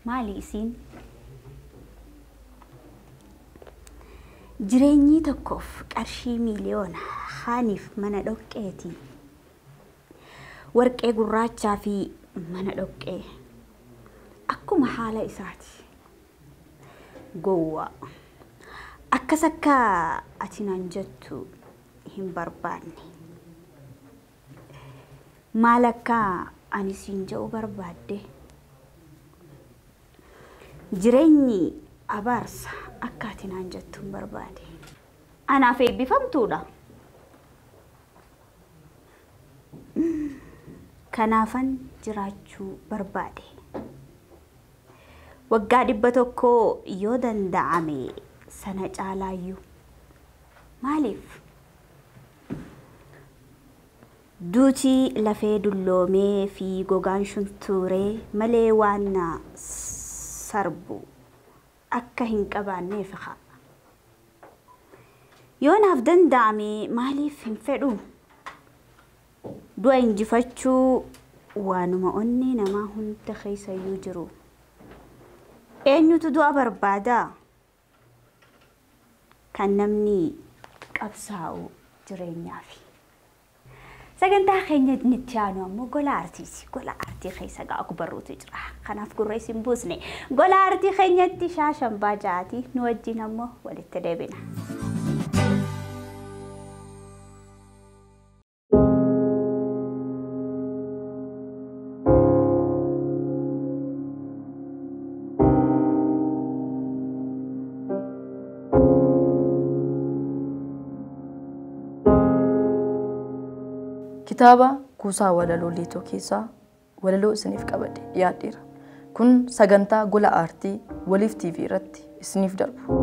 Maali isiin? Jireenyi tokkoof qarshii miliyoona haaniif mana dhoqqeeti. Warqee gurraachaa fi mana dhoqqee akkuma haala isaati. Gowwaa akkas akka ati naan jettu hin barbaanne. Maal akka ani siin jedhu barbaadde? Jireenyi abaarsa akka ati naan jettu hin barbaade. Anaaf eebbifamtuudha. Kanaafan jiraachuu barbaade. Waggaa 100 yoo danda'ame sana caalaayyuu. Maaliif? Duutii lafee dulloomee fi gogaan shuntuuree malee waan sarbu akka hin qabaanneef haa. Yoo naaf danda'ame maaliif hin fedhu? Du'a injifachuu waanuma onni namaa hunda keessayyuu jiru. Eenyutu du'a barbaada? Kan namni qabsaa'u jireenyaaf. Sagantaa keenya itti aanu ammoo gola aartiiti. Gola aartii keessa gaa'u barruutu jira. Kanaaf gurra isin buusne. Gola aartii keenyatti shaashan baajaati. Nu wajjin ammoo walitti deebina. Kitaaba kuusaa walaloo liitoo keessaa walaloo isiniif qabadhe dhiyaadheera. Kun sagantaa gola aartii waliif TV irratti isiniif darbu.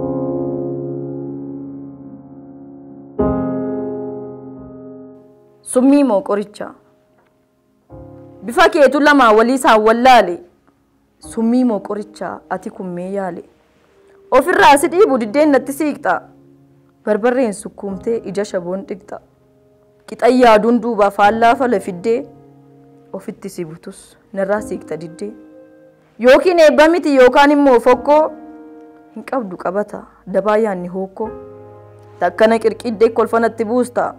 Summii moo qoricha? Bifa keetu lama waliisaan wallaale. Summii moo qoricha ati kun mee yaale? Ofirraa si dhiibu diddeen natti siiqxa. Barbarreen sukkuumtee ija shaboon dhiqxa. Qixayyaaduun duuba faallaa fala fiddee ofitti si butus narraa siiqxa diddee. Yookiin eebba miti yookaan immoo fokkoo hin qabdu qabata dabaa yaanni hookkoo. Takkana qirqiddee kolfanatti buusta.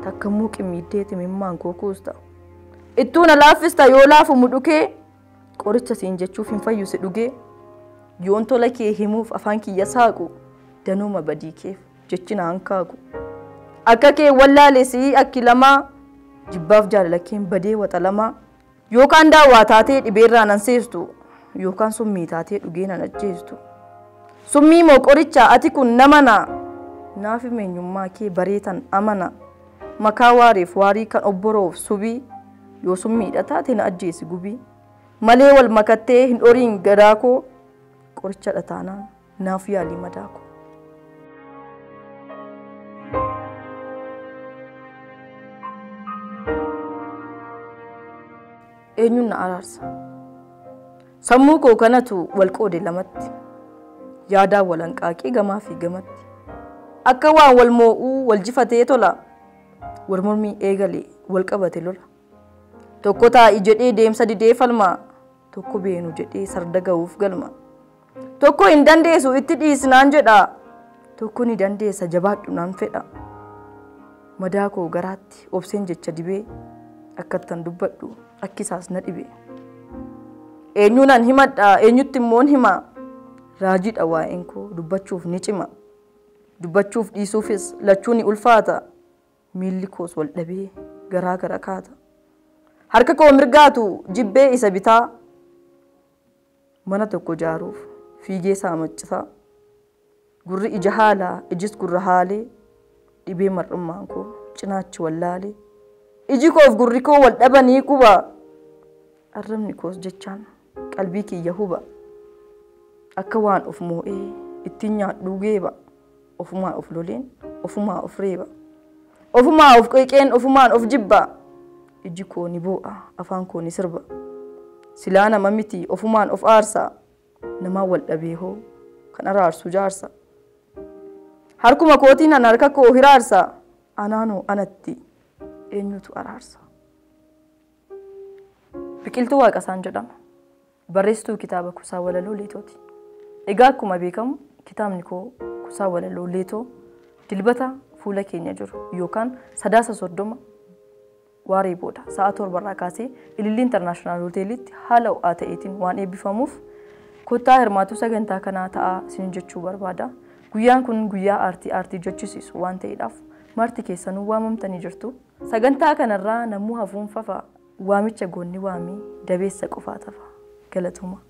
Takkamuu qimmiiddee timimmaan koo kuusta. Ittuu na laaffista yoo laafu mudhukee qoricha siin jechuuf hin fayyu si dhugee. Yoon tola kee himuuf afaan kiyya saaqu danuuma badii keef jechi na hankaaku. Akka kee wallaalesii akki lamaa jibbaaf jaalalakkeen badee waxa lamaa yookaan daawwaa taatee dhibeerraa nan seestu yookaan summii taatee dhugee nan ajjeestu. Summii moo qoricha ati kun namana naaf eenyummaa kee bareetan amana makaa waariif waarii kan obboroof subii yoo summiidha taate na ajjeesi gubii malee wal makattee hin dhoriin gadaakoo qoricha dhataanaan naaf yaalii madaakoo. Eenyuun na araarsa? Sammuu koo kanatu wal qoode lamatti. Yaadaan walanqaaqee gamaa fi gamatti. Akka waan wal moo'uu wal jifatee tola. Wal mormii eegalee wal qabate lola. Tokko taa'i jedhee deemsa didee falma. Tokko beenu jedhee sarda ga'uuf galma. Tokko hin dandeessu itti dhiisnaan jedha. Tokko ni dandeessa jabaadhu naan fedha. Madaa koo garaatti obseen jecha dibee akkattan dubbadhu akkisaas na dhibe. Eenyuunan himadha eenyutti immoon hima. Raajiidha waa'een koo dubbachuuf ni cima. Dubbachuuf dhiisuufis lachuu ni ulfaata. Miilli koos wal dhabee garaa gara kaata. Harka koo mirgaatu jibbee isa bitaa. Mana tokko jaaruuf fiigee saamaccisaa. Gurri ija haalaa ijis gurra haalee. Dhibee mar'ummaan koo cinaachi wallaalee. Iji koof gurri koo wal dhabanii quba. Arrabni koos jechaan qalbii kiyya huba. Akka waan of moo'ee ittiin nyaadhuu geeba. Ofumaan of loleen ofumaa of reeba. Ofumaa of qeeqeen ofumaan of jibba. Iji koo ni boo'a afaan koo ni sirba. Silaa nama miti ofumaan of aarsa. Namaa wal dhabee hoo kan araarsu jaarsa. Harkuma kootiin an harka koo hiraarsa. Anaanoo anatti eenyutu araarsa. Biqiltuu Waaqasaan jedhama. barreessituu kitaaba Kuusaa Walaloo Leetooti. Egaa akkuma beekamu kitaabni koo Kuusaa Walaloo Leetoo dilbata fuula keenya jiru yookaan sadaasa 30 waaree booda sa'a 7 kaasee Ilillii Internaashinaal Hoteelitti haala ho'aa ta'eetiin waan eebbifamuuf kottaa hirmaatu sagantaa kanaa ta'a isin jechuu barbaada. Guyyaan kun guyyaa aartii jechisiisu waan ta'eedhaaf marti keessanuu waamamtanii jirtu. Sagantaa kanarraa namuu hafuun fafa waamicha goonni waamii dabeessa qofaa tafa. Galatuma.